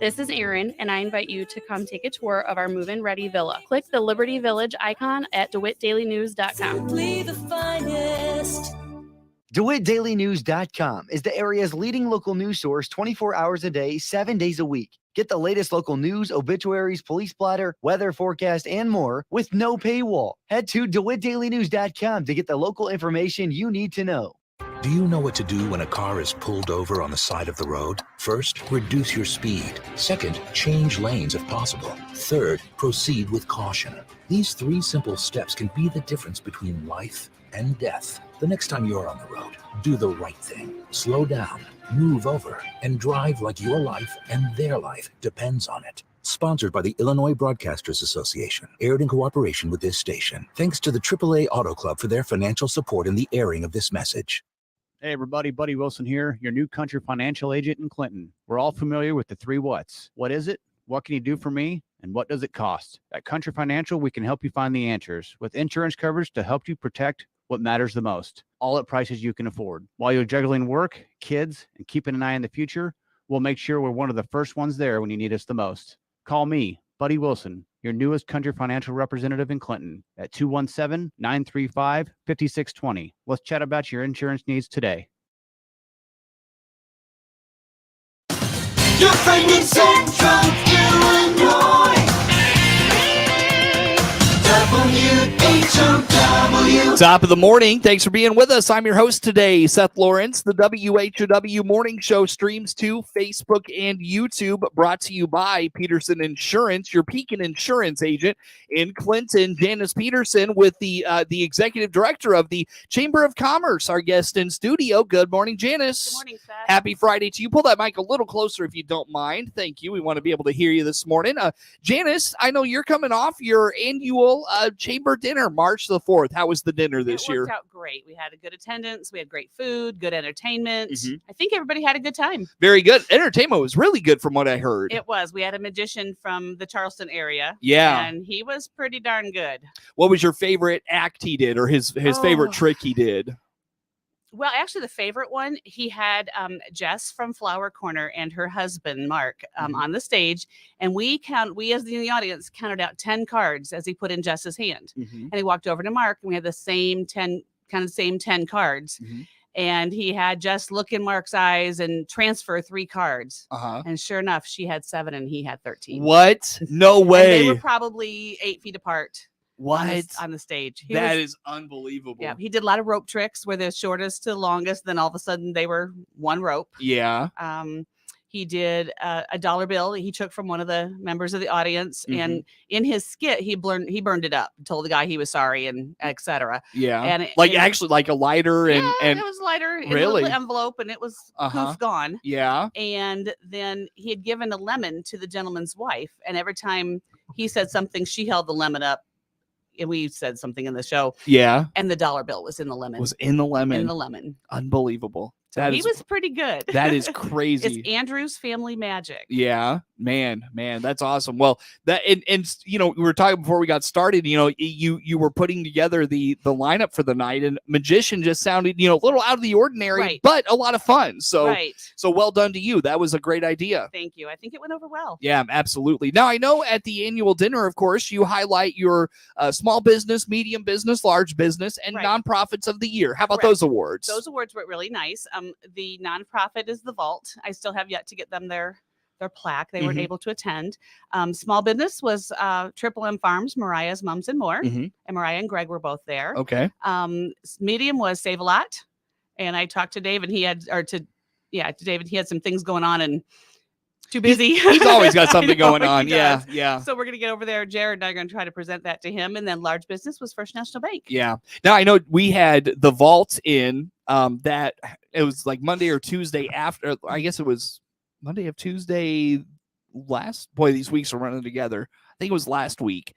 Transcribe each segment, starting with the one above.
This is Erin, and I invite you to come take a tour of our move-in ready villa. Click the Liberty Village icon at DeWittDailyNews.com. Simply the finest. DeWittDailyNews.com is the area's leading local news source 24 hours a day, 7 days a week. Get the latest local news, obituaries, police blotter, weather forecast, and more with no paywall. Head to DeWittDailyNews.com to get the local information you need to know. Do you know what to do when a car is pulled over on the side of the road? First, reduce your speed. Second, change lanes if possible. Third, proceed with caution. These 3 simple steps can be the difference between life and death. The next time you're on the road, do the right thing. Slow down, move over, and drive like your life and their life depends on it. Sponsored by the Illinois Broadcasters Association. Aired in cooperation with this station. Thanks to the AAA Auto Club for their financial support in the airing of this message. Hey everybody, Buddy Wilson here, your new country financial agent in Clinton. We're all familiar with the 3 whats. What is it? What can you do for me? And what does it cost? At Country Financial, we can help you find the answers with insurance coverage to help you protect what matters the most, all at prices you can afford. While you're juggling work, kids, and keeping an eye on the future, we'll make sure we're one of the first ones there when you need us the most. Call me, Buddy Wilson, your newest country financial representative in Clinton at 217-935-5620. Let's chat about your insurance needs today. Your friend in Central Illinois. WHOW. Top of the morning. Thanks for being with us. I'm your host today, Seth Lawrence. The WHOW Morning Show streams to Facebook and YouTube, brought to you by Peterson Insurance, your Pekin insurance agent in Clinton. Janice Peterson with the executive director of the Chamber of Commerce, our guest in studio. Good morning, Janice. Good morning, Seth. Happy Friday to you. Pull that mic a little closer if you don't mind. Thank you. We want to be able to hear you this morning. Janice, I know you're coming off your annual chamber dinner, March the 4th. How was the dinner this year? It worked out great. We had a good attendance. We had great food, good entertainment. I think everybody had a good time. Very good. Entertainment was really good from what I heard. It was. We had a magician from the Charleston area. Yeah. And he was pretty darn good. What was your favorite act he did, or his favorite trick he did? Well, actually, the favorite one, he had Jess from Flower Corner and her husband, Mark, on the stage. And we as the audience counted out 10 cards as he put in Jess's hand. And he walked over to Mark, and we had the same 10 cards. And he had Jess look in Mark's eyes and transfer 3 cards. And sure enough, she had 7 and he had 13. What? No way. And they were probably 8 feet apart. What? On the stage. That is unbelievable. Yeah, he did a lot of rope tricks where the shortest to the longest, then all of a sudden they were one rope. Yeah. He did a dollar bill he took from one of the members of the audience, and in his skit he burned it up, told the guy he was sorry, and etc. Yeah. And actually like a lighter and it was lighter in a really little envelope, and it was poof gone. Yeah. And then he had given a lemon to the gentleman's wife, and every time he said something, she held the lemon up. And we said something in the show. Yeah. And the dollar bill was in the lemon. In the lemon. Unbelievable. So he was pretty good. That is crazy. It's Andrew's family magic. Yeah, man, that's awesome. Well, that and we were talking before we got started. You were putting together the lineup for the night, and magician just sounded a little out of the ordinary, but a lot of fun. So so well done to you. That was a great idea. Thank you. I think it went over well. Yeah, absolutely. Now I know at the annual dinner, of course, you highlight your small business, medium business, large business, and nonprofits of the year. How about those awards? Those awards were really nice. The nonprofit is the Vault. I still have yet to get them their plaque. They weren't able to attend. Small business was Triple M Farms, Mariah's Mums and More, and Mariah and Greg were both there. Okay. Medium was Save a Lot, and I talked to Dave, and he had some things going on and too busy. He's always got something going on. Yeah. So we're going to get over there. Jared and I are going to try to present that to him. And then large business was First National Bank. Yeah. Now I know we had the Vault in that it was like Monday or Tuesday after. I guess it was Monday of Tuesday these weeks are running together. I think it was last week.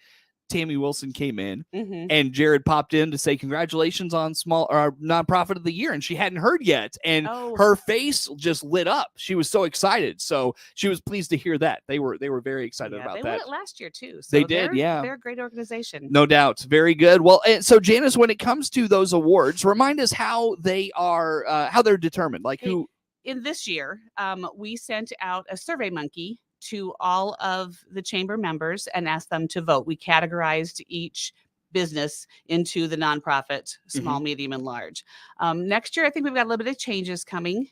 Tammy Wilson came in and Jared popped in to say congratulations on small or nonprofit of the year, and she hadn't heard yet, and her face just lit up. She was so excited, so she was pleased to hear that. They were very excited about that. They won it last year too. So they did, they're a great organization, no doubt. Very good. Well, so Janice, when it comes to those awards, remind us how they are, how they're determined. Like who? In this year, we sent out a Survey Monkey to all of the chamber members and asked them to vote. We categorized each business into the nonprofit, small, medium, and large. Next year, I think we've got a little bit of changes coming.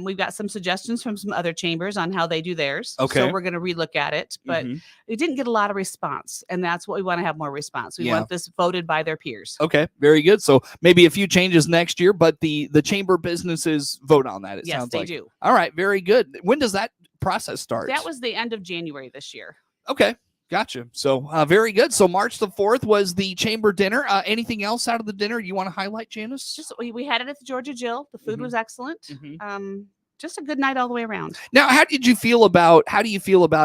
We've got some suggestions from some other chambers on how they do theirs. Okay. So we're going to relook at it, but it didn't get a lot of response. And that's what we want to have more response. We want this voted by their peers. Okay, very good. So maybe a few changes next year, but the chamber businesses vote on that. It Yes, sounds they like. do. All right, very good. When does that process start? That was the end of January this year. Okay. Gotcha. So very good. So March the 4th was the chamber dinner. Anything else out of the dinner you want to highlight, Janice? Just we had it at the Georgia Jill. The food was excellent. Just a good night all the way around. Now, how do you feel about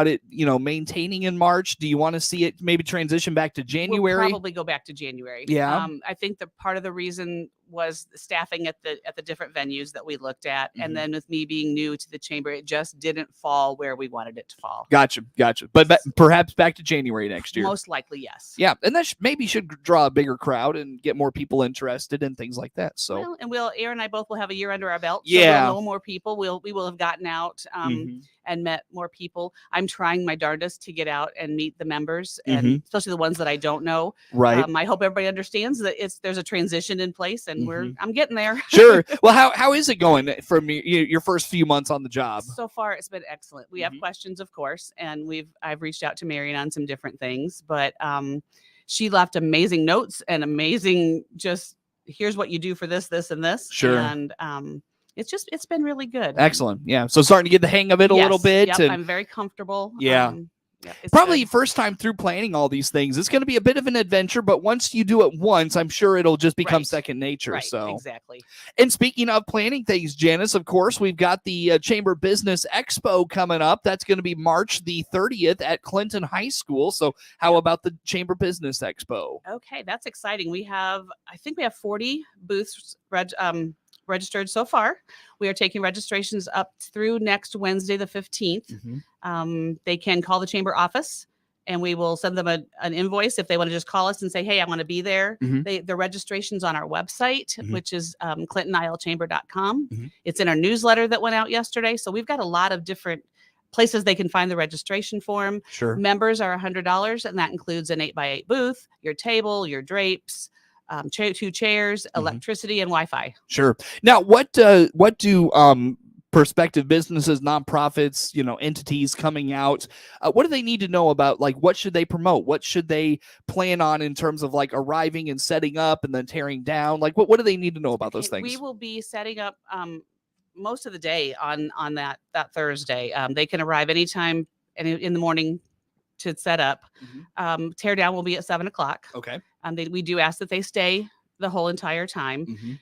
it, maintaining in March? Do you want to see it maybe transition back to January? We'll probably go back to January. Yeah. I think the part of the reason was the staffing at the different venues that we looked at. And then with me being new to the chamber, it just didn't fall where we wanted it to fall. Gotcha. But perhaps back to January next year. Most likely, yes. Yeah. And that maybe should draw a bigger crowd and get more people interested and things like that. So, Aaron and I both will have a year under our belt. So Yeah. we'll know more people. We will have gotten out and met more people. I'm trying my darndest to get out and meet the members, and especially the ones that I don't know. Right. I hope everybody understands that there's a transition in place, and I'm getting there. Sure. Well, how is it going from your first few months on the job? So far, it's been excellent. We have questions, of course, and I've reached out to Marion on some different things, but she left amazing notes and amazing just here's what you do for this, this, and this. Sure. And it's been really good. Excellent. Yeah. So starting to get the hang of it a little bit. Yep, and I'm very comfortable. Yeah. It's probably good. first time through planning all these things. It's going to be a bit of an adventure, but once you do it once, I'm sure it'll just become Right. second nature. Right, So exactly. And speaking of planning things, Janice, of course, we've got the Chamber Business Expo coming up. That's going to be March the 30th at Clinton High School. So how about the Chamber Business Expo? Okay, that's exciting. I think we have 40 booths registered so far. We are taking registrations up through next Wednesday, the 15th. They can call the chamber office and we will send them an invoice if they want to just call us and say, hey, I want to be there. The registration's on our website, which is clintonilchamber.com. It's in our newsletter that went out yesterday. So we've got a lot of different places they can find the registration form. Sure. Members are $100, and that includes an 8x8 booth, your table, your drapes, 2 chairs, electricity, and Wi-Fi. Sure. Now, what do prospective businesses, nonprofits, entities coming out, what do they need to know about? Like, what should they promote? What should they plan on in terms of like arriving and setting up and then tearing down? Like, what do they need to know about those things? We will be setting up most of the day on that Thursday. They can arrive anytime in the morning to set up. Tear down will be at 7:00. Okay. We do ask that they stay the whole entire time.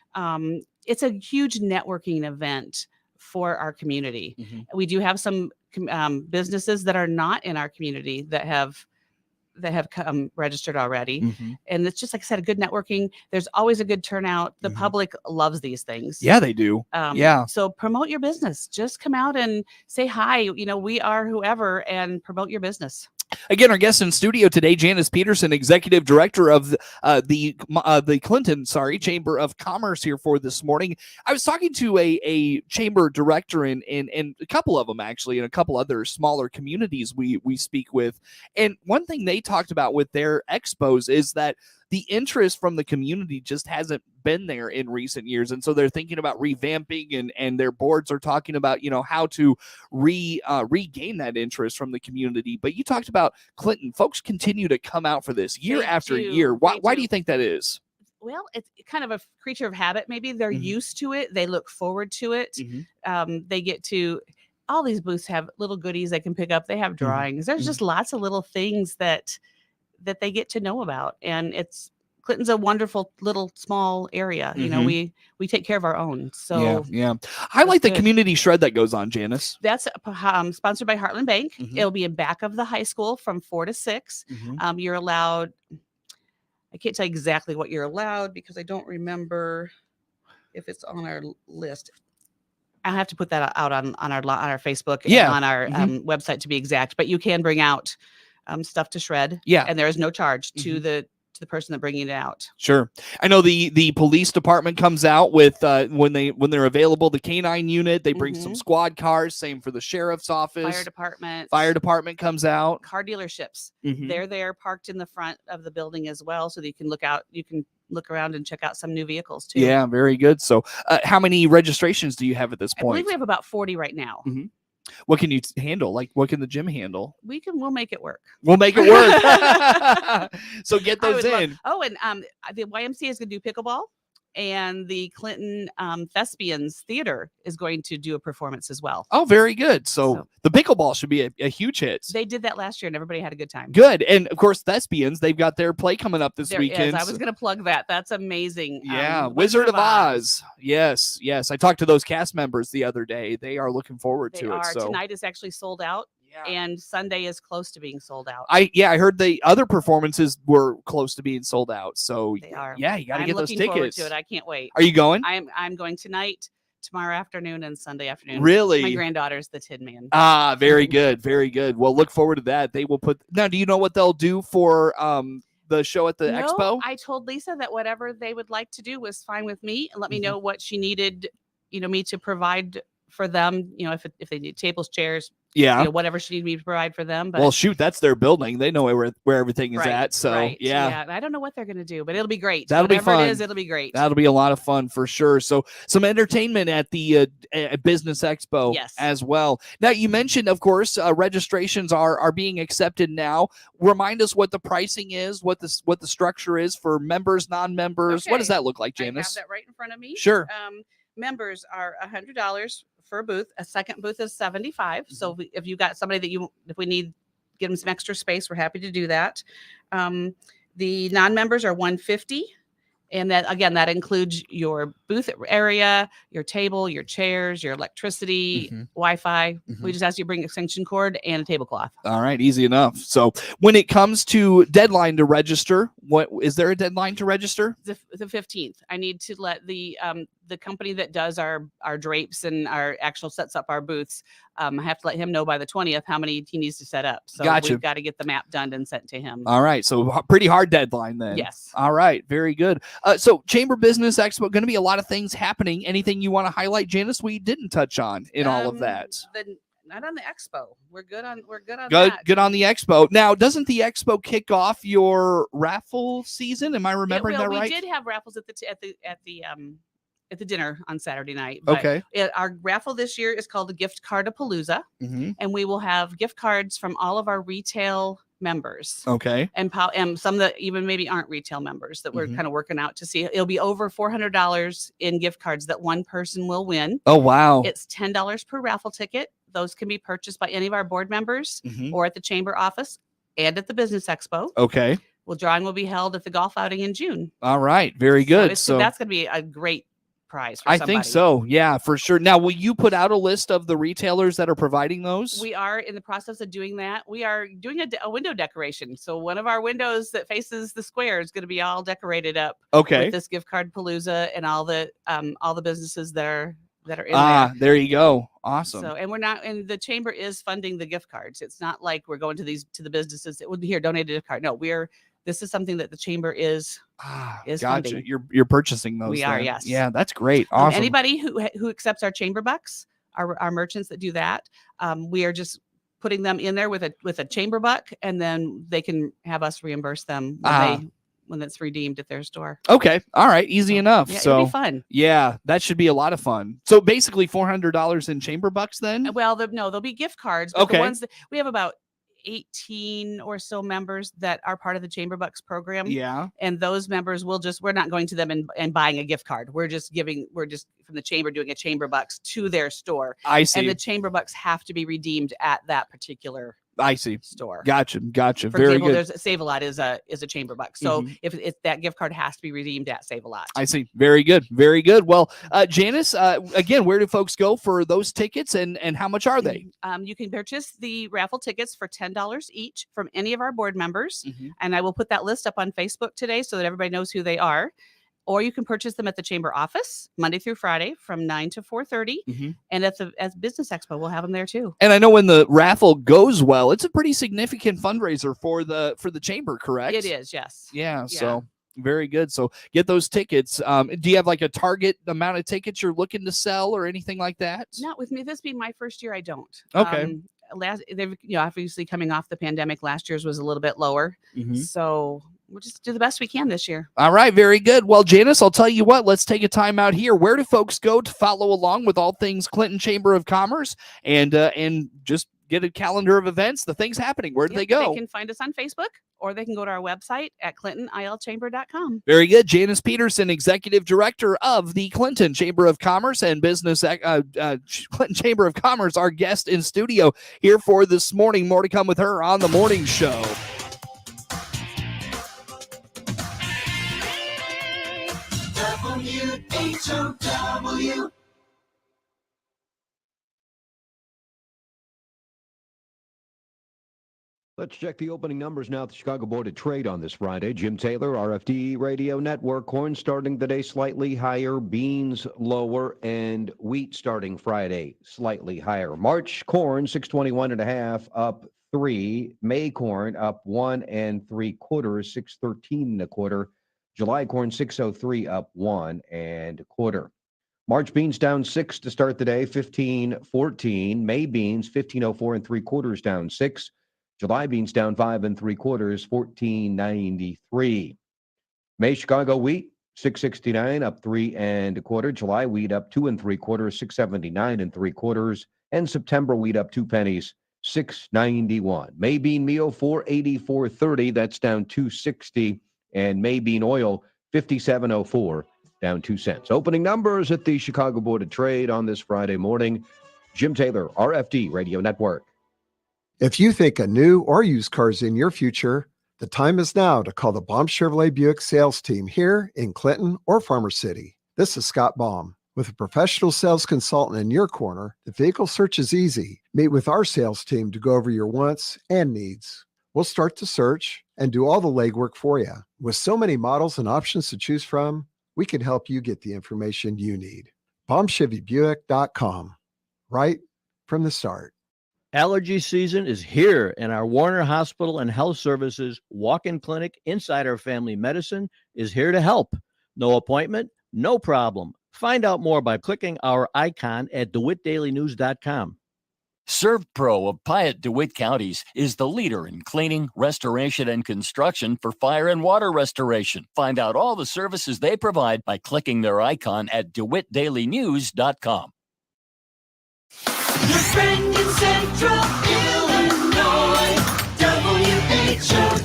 It's a huge networking event for our community. We do have some businesses that are not in our community that have come registered already. And it's just, like I said, a good networking. There's always a good turnout. The public loves these things. Yeah, they do. Yeah. So promote your business. Just come out and say hi. We are whoever, and promote your business. Again, our guest in studio today, Janice Peterson, Executive Director of the Clinton, Chamber of Commerce here for this morning. I was talking to a chamber director in a couple of them, actually, and a couple other smaller communities we speak with. And one thing they talked about with their expos is that the interest from the community just hasn't been there in recent years. And so they're thinking about revamping, and their boards are talking about, how to regain that interest from the community. But you talked about Clinton. Folks continue to come out for this year after year. Why do you think that is? Well, it's kind of a creature of habit. Maybe they're used to it. They look forward to it. They get to, all these booths have little goodies they can pick up. They have drawings. There's just lots of little things that they get to know about. And Clinton's a wonderful little small area. We take care of our own. So yeah. Highlight the community shred that goes on, Janice. That's sponsored by Heartland Bank. It'll be in back of the high school from 4 to 6. You're allowed, I can't tell you exactly what you're allowed because I don't remember if it's on our list. I'll have to put that out on our Facebook and on our website to be exact, but you can bring out stuff to shred. Yeah. And there is no charge to the to the person that bringing it out. Sure. I know the police department comes out with when they're available, the canine unit, they bring some squad cars, same for the sheriff's office. Fire department comes out. Car dealerships. They're there parked in the front of the building as well, so that you can look around and check out some new vehicles too. Yeah, very good. So how many registrations do you have at this I point? believe we have about 40 right now. What can you handle? Like, what can the gym handle? We'll make it work. We'll make it work. So get those in. And the YMCA is going to do pickleball, and the Clinton Thespians Theater is going to do a performance as well. Oh, very good. So the pickleball should be a huge hit. They did that last year, and everybody had a good time. Good. And of course, Thespians, they've got their play coming up this weekend. I was going to plug that. That's amazing. Yeah, Wizard of Oz. Yes. I talked to those cast members the other day. They are looking forward to it. So tonight is actually sold out. And Sunday is close to being sold out. I heard the other performances were close to being sold out. So they are. Yeah, you got to get those tickets. I'm looking forward to it. I can't wait. Are you going? I'm going tonight, tomorrow afternoon, and Sunday afternoon. Really? My granddaughter's the Tin Man. Ah, very good, very good. Well, look forward to that. They will put. Now, do you know what they'll do for the show at the expo? I told Lisa that whatever they would like to do was fine with me, and let me know what she needed, me to provide for them. If they need tables, chairs. Yeah, whatever she needed me to provide for them. But well, shoot, that's their building. They know where everything is at. So yeah. I don't know what they're gonna do, but it'll be great. That'll be fun. It'll be great. That'll be a lot of fun for sure. So some entertainment at the Business Expo as well. Now you mentioned, of course, registrations are being accepted now. Remind us what the pricing is, what the structure is for members, non-members. Okay. What does that look like, Janice? I have that right in front of me. Sure. Members are $100 for a booth. A second booth is $75. So if you got somebody if we need, get them some extra space, we're happy to do that. The non-members are $150. And that includes your booth area, your table, your chairs, your electricity, Wi-Fi. We just ask you to bring extension cord and a tablecloth. All right, easy enough. So when it comes to deadline to register, what is there a deadline to register? The 15th. I need to let the company that does our drapes and our actual sets up our booths. I have to let him know by the 20th how many he needs to set up. So we've got to get the map done and sent to him. All right. So pretty hard deadline then. Yes. All right. Very good. So Chamber Business Expo, going to be a lot of things happening. Anything you want to highlight, Janice, we didn't touch on in all of that? Not on the expo. We're good on that. Good on the expo. Now, doesn't the expo kick off your raffle season? Am I remembering that right? We did have raffles at the dinner on Saturday night. Okay. Our raffle this year is called the Gift Card-a-Palooza, and we will have gift cards from all of our retail members. Okay. And some that even maybe aren't retail members that we're kind of working out to see. It'll be over $400 in gift cards that one person will win. Oh, wow. It's $10 per raffle ticket. Those can be purchased by any of our board members or at the chamber office and at the Business Expo. Okay. Well, drawing will be held at the golf outing in June. All right. Very good. So that's going to be a great prize for I somebody. think so. Yeah, for sure. Now, will you put out a list of the retailers that are providing those? We are in the process of doing that. We are doing a window decoration. So one of our windows that faces the square is going to be all decorated up. Okay. With this gift card palooza and all the businesses that are in there. There you go. Awesome. So, and the chamber is funding the gift cards. It's not like we're going to the businesses. It would be here, donate a gift card. No, this is something that the chamber is gotcha. funding. You're purchasing those. We are, yes. Yeah, that's great. Awesome. Anybody who accepts our chamber bucks, our merchants that do that, we are just putting them in there with a chamber buck, and then they can have us reimburse them when it's redeemed at their store. Okay. All right. Easy enough. Yeah, so it'll be fun. Yeah, that should be a lot of fun. So basically $400 in chamber bucks then? Well, there'll be gift cards. But okay. The ones that we have about 18 or so members that are part of the Chamber Bucks program. Yeah. And those members we're not going to them and buying a gift card. We're just from the chamber doing a Chamber Bucks to their store. I see. And the Chamber Bucks have to be redeemed at that particular store. Gotcha. For Very example, good. there's Save a Lot is a Chamber Buck. So if that gift card has to be redeemed at Save a Lot. I see. Very good. Very good. Well, Janice, again, where do folks go for those tickets and how much are they? You can purchase the raffle tickets for $10 each from any of our board members. And I will put that list up on Facebook today so that everybody knows who they are. or you can purchase them at the chamber office Monday through Friday from 9 to 4:30. And at Business Expo, we'll have them there too. And I know when the raffle goes well, it's a pretty significant fundraiser for the chamber, correct? It is, yes. Yeah. So very good. So get those tickets. Do you have like a target amount of tickets you're looking to sell or anything like that? Not with me. This being my first year, I don't. Okay. They've obviously coming off the pandemic. Last year's was a little bit lower, so we'll just do the best we can this year. All right, very good. Well, Janice, I'll tell you what. Let's take a time out here. Where do folks go to follow along with all things Clinton Chamber of Commerce and just get a calendar of events, the things happening? Where do they go? They can find us on Facebook, or they can go to our website at clintonilchamber.com. Very good. Janice Peterson, Executive Director of the Clinton Chamber of Commerce and Business Clinton Chamber of Commerce, our guest in studio here for this morning. More to come with her on the morning show. WHOW. Let's check the opening numbers now at the Chicago Board of Trade on this Friday. Jim Taylor, RFD Radio Network. Corn starting the day slightly higher, beans lower, and wheat starting Friday slightly higher. March corn 621.5 up 3. May corn up 1 3/4, 613 1/4. July corn 603 up 1 1/4. March beans down 6 to start the day, 1514. May beans 1504 3/4 down 6. July beans down 5 3/4, 1493. May Chicago wheat 669 up 3 1/4. July wheat up 2 3/4, 679 3/4, and September wheat up 2 pennies, 691. May bean meal 484.30, that's down 260, and May bean oil 57.04, down 2 cents. Opening numbers at the Chicago Board of Trade on this Friday morning. Jim Taylor, RFD Radio Network. If you think a new or used car is in your future, the time is now to call the Baum Chevrolet Buick sales team here in Clinton or Farmer City. This is Scott Baum. With a professional sales consultant in your corner, the vehicle search is easy. Meet with our sales team to go over your wants and needs. We'll start the search and do all the legwork for you. With so many models and options to choose from, we can help you get the information you need. BaumChevyBuick.com. Right from the start. Allergy season is here, and our Warner Hospital and Health Services walk-in clinic inside our family medicine is here to help. No appointment, no problem. Find out more by clicking our icon at DeWittDailyNews.com. ServPro of Piatt DeWitt counties is the leader in cleaning, restoration, and construction for fire and water restoration. Find out all the services they provide by clicking their icon at DeWittDailyNews.com. Your friend in Central Illinois, WHOW.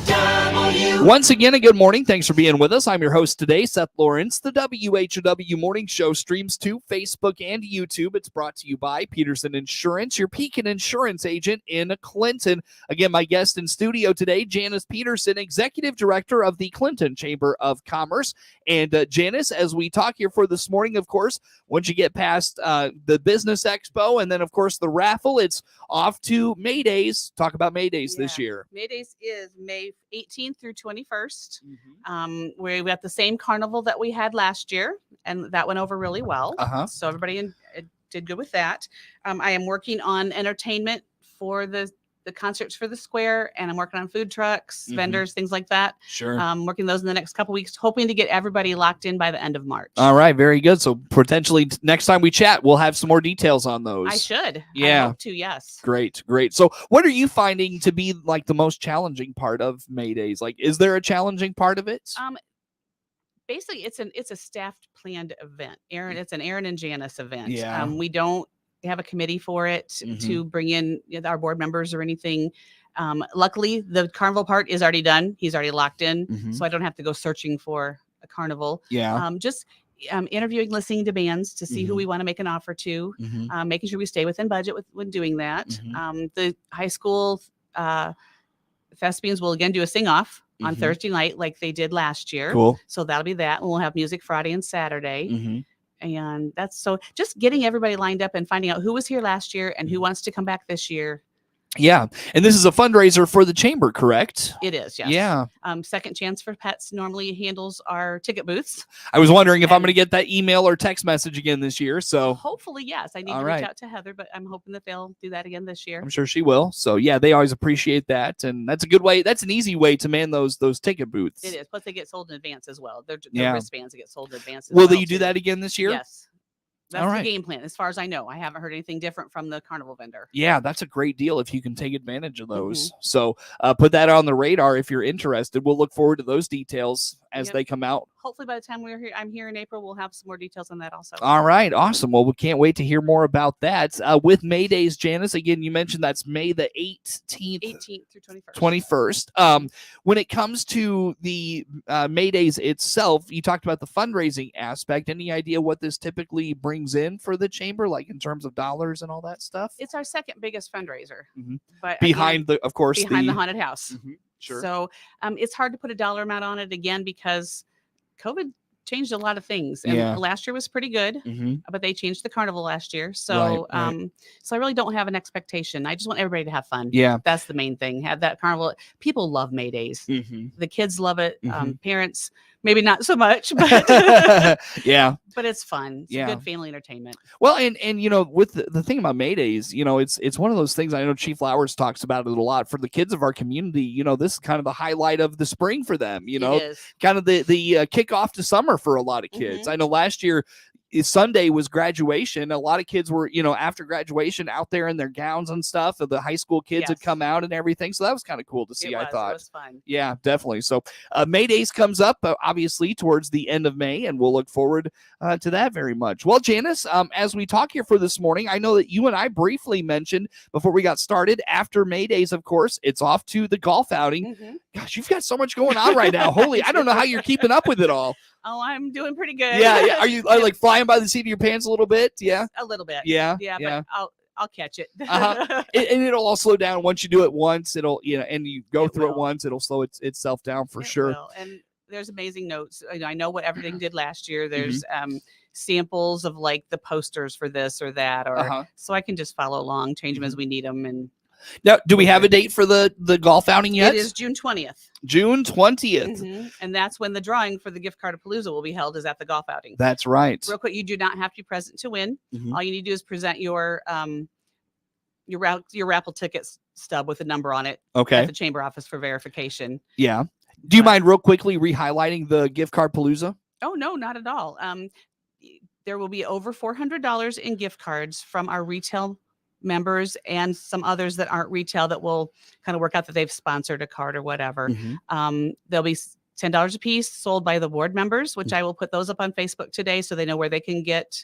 Once again, a good morning. Thanks for being with us. I'm your host today, Seth Lawrence. The WHOW Morning Show streams to Facebook and YouTube. It's brought to you by Peterson Insurance, your Pekin Insurance agent in Clinton. Again, my guest in studio today, Janice Peterson, Executive Director of the Clinton Chamber of Commerce. And Janice, as we talk here for this morning, of course, once you get past the Business Expo and then, of course, the raffle, it's off to May Days. Talk about May Days this year. May Days is May 18th through 21st. We've got the same carnival that we had last year, and that went over really well. So everybody did good with that. I am working on entertainment for the concerts for the square, and I'm working on food trucks, vendors, things like that. Sure. Working those in the next couple weeks, hoping to get everybody locked in by the end of March. All right, very good. So potentially next time we chat, we'll have some more details on those. I should. Yeah. I hope to, yes. Great. So what are you finding to be like the most challenging part of May Days? Like, is there a challenging part of it? Basically, it's a staffed planned event. It's an Aaron and Janice event. Yeah. We don't have a committee for it to bring in our board members or anything. Luckily, the carnival part is already done. He's already locked in, so I don't have to go searching for a carnival. Yeah. Just interviewing, listening to bands to see who we want to make an offer to, making sure we stay within budget when doing that. The high school thespians will again do a sing-off on Thursday night like they did last year. Cool. So that'll be that. And we'll have music Friday and Saturday. And that's so just getting everybody lined up and finding out who was here last year and who wants to come back this year. Yeah. And this is a fundraiser for the chamber, correct? It is, yes. Yeah. Second Chance for Pets normally handles our ticket booths. I was wondering if I'm And- going to get that email or text message again this year. So Hopefully, yes. I need All to right. reach out to Heather, but I'm hoping that they'll do that again this year. I'm sure she will. So yeah, they always appreciate that. And that's a good way. That's an easy way to man those ticket booths. It is. Plus, they get sold in advance as well. They're Yeah. wristbands that get sold in advance. Will you do that again this year? Yes. That's All the right. game plan, as far as I know. I haven't heard anything different from the carnival vendor. Yeah, that's a great deal if you can take advantage of those. Mm-hmm. So put that on the radar if you're interested. We'll look forward to those details as Yep. they come out. Hopefully, by the time I'm here in April, we'll have some more details on that also. All right, awesome. Well, we can't wait to hear more about that. With May Days, Janice, again, you mentioned that's May the 18th 18th through 21st. 21st. When it comes to the May Days itself, you talked about the fundraising aspect. Any idea what this typically brings in for the chamber, like in terms of dollars and all that stuff? It's our second biggest fundraiser, Mhm. but Behind again, the, of course, behind the haunted house. Mhm, sure. So it's hard to put a dollar amount on it again because COVID changed a lot of things. And Yeah. last year was pretty good, Mhm. but they changed the carnival last year. So Right. so I really don't have an expectation. I just want everybody to have fun. Yeah. That's the main thing. Have that carnival. People love May Days. Mhm. The kids love it. Mhm. Parents, maybe not so much, but Yeah. but it's fun. It's Yeah. good family entertainment. Well, and with the thing about May Days, it's one of those things. I know Chief Flowers talks about it a lot. For the kids of our community, this is kind of the highlight of the spring for them. It is. Kind of the kickoff to summer for a lot of kids. I know last year Sunday was graduation. A lot of kids were, after graduation out there in their gowns and stuff. The high school kids had Yes. come out and everything. So that was kind of cool to see, It I was. thought. It was fun. Yeah, definitely. So May Days comes up, obviously, towards the end of May, and we'll look forward to that very much. Well, Janice, as we talk here for this morning, I know that you and I briefly mentioned before we got started, after May Days, of course, it's off to the golf outing. Mhm. Gosh, you've got so much going on right now. Holy, I don't know how you're keeping up with it all. Oh, I'm doing pretty good. Yeah. Are you like flying by the seat of your pants a little bit? Yeah. A little bit. Yeah. Yeah, Yeah. but I'll catch it. Uh-huh. And it'll all slow down once you do it once. It'll, and you go It through it will. once, it'll slow itself down for It sure. will. And there's amazing notes. I know what everything did last year. There's Mm-hmm. samples of like the posters for this or that, or Uh-huh. so I can just follow along, change them as we need them. And Now, do we have a date for the golf outing yet? it is June 20th. June 20th. And that's when the drawing for the gift card of Palooza will be held, is at the golf outing. That's right. Real quick, you do not have to be present to win. Mhm. All you need to do is present your raffle ticket stub with a number on it Okay. at the chamber office for verification. Yeah. Do you mind real quickly re-highlighting the gift card Palooza? Oh, no, not at all. There will be over $400 in gift cards from our retail members and some others that aren't retail that will kind of work out that they've sponsored a card or whatever. There'll be $10 a piece sold by the board members, which I will put those up on Facebook today so they know where they can get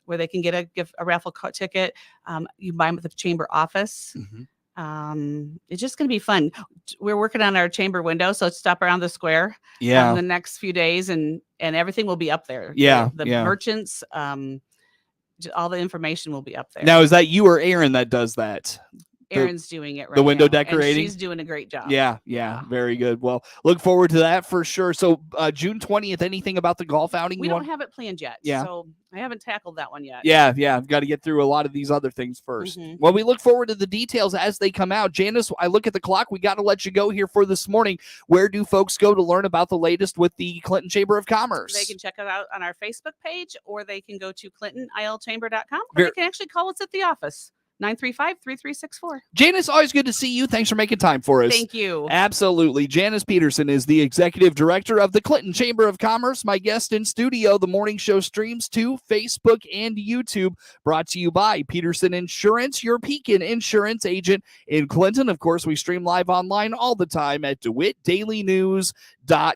a raffle ticket. You buy them at the chamber office. It's just going to be fun. We're working on our chamber window, so stop around the square Yeah. the next few days, and everything will be up there. Yeah, the yeah. merchants, all the information will be up there. Now, is that you or Aaron that does that? Erin's doing it right the window now, and decorating? she's doing a great job. Yeah. Very good. Well, look forward to that for sure. So June 20th, anything about the golf outing? We you don't want? have it planned yet. Yeah. So I haven't tackled that one yet. Yeah. I've got to get through a lot of these other things first. Mhm. Well, we look forward to the details as they come out. Janice, I look at the clock. We got to let you go here for this morning. Where do folks go to learn about the latest with the Clinton Chamber of Commerce? They can check it out on our Facebook page, or they can go to ClintonILChamber.com, or Ver- they can actually call us at the office, 935-3364. Janice, always good to see you. Thanks for making time for us. Thank you. Absolutely. Janice Peterson is the executive director of the Clinton Chamber of Commerce. My guest in studio. The morning show streams to Facebook and YouTube, brought to you by Peterson Insurance, your Pekin insurance agent in Clinton. Of course, we stream live online all the time at DeWittDailyNews.com.